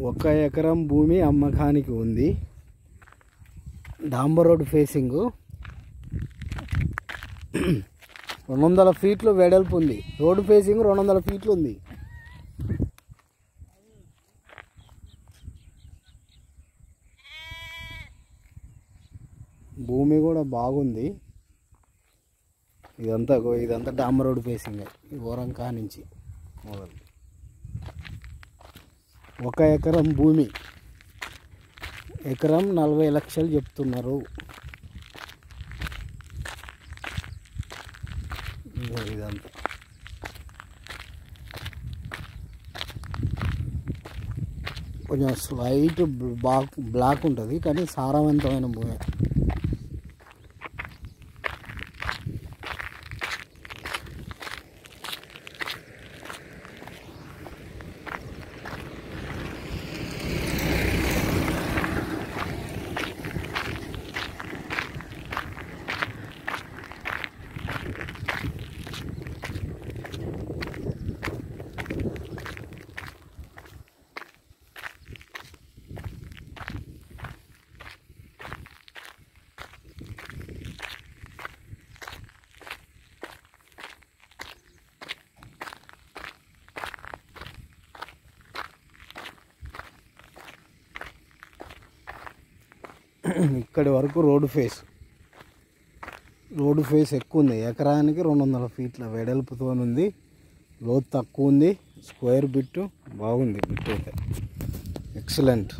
1 ఎకరం భూమి అమ్మకానికి ఉంది. డాంబర్ రోడ్ ఫేసింగ్ 200 ఫీట్లు వెడల్పు ఉంది. రోడ్డు ఫేసింగ్ 200 ఫీట్లు ఉంది. భూమి కూడా బాగుంది. ఇదంతా డాంబర్ రోడ్ ఫేసింగ్. ఈ ఓరంకా నుంచి మొదలు 1 ఎకరం భూమి ఎకరం 40 లక్షలు చెప్తున్నారు. ఇదంతా కొంచెం స్లైట్ బ్లాక్ ఉంటుంది, కానీ సారవంతమైన భూమి. ఇక్కడి వరకు రోడ్డు ఫేస్ ఎక్కువ ఉంది. ఎకరానికి 200 ఫీట్ల వెడల్పుతో ఉంది. లోతు తక్కువ ఉంది. స్క్వేర్ బిట్టు బాగుంది. బిట్ అయితే ఎక్సలెంట్.